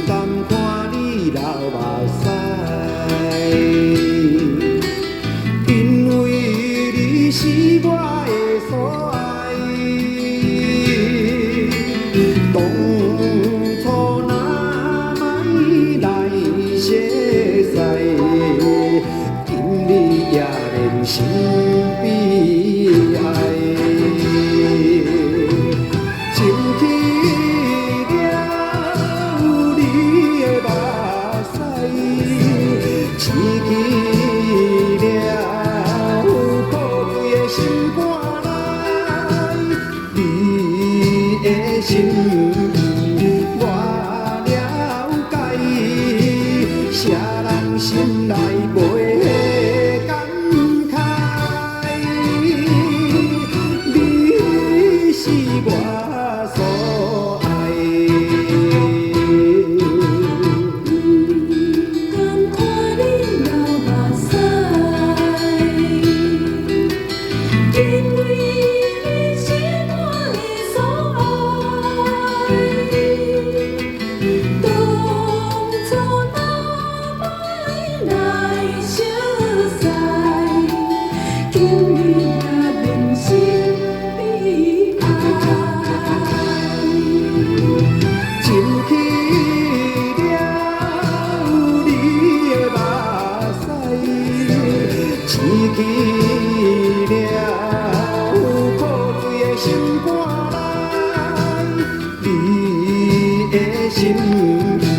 甘看你流目屎，因为你是我的所爱。当初若莫来相识，今日也连心悲哀。情去了你的目屎，刺去了苦醉的心肝内，你的心意我了解，谁人心内袂感慨？你是我所爱。甘看你流目屎，因为你是我的所爱。当初若莫来相识，今日也连心悲哀。浸去了你的目屎，刺去了苦醉的心肝内，你的心。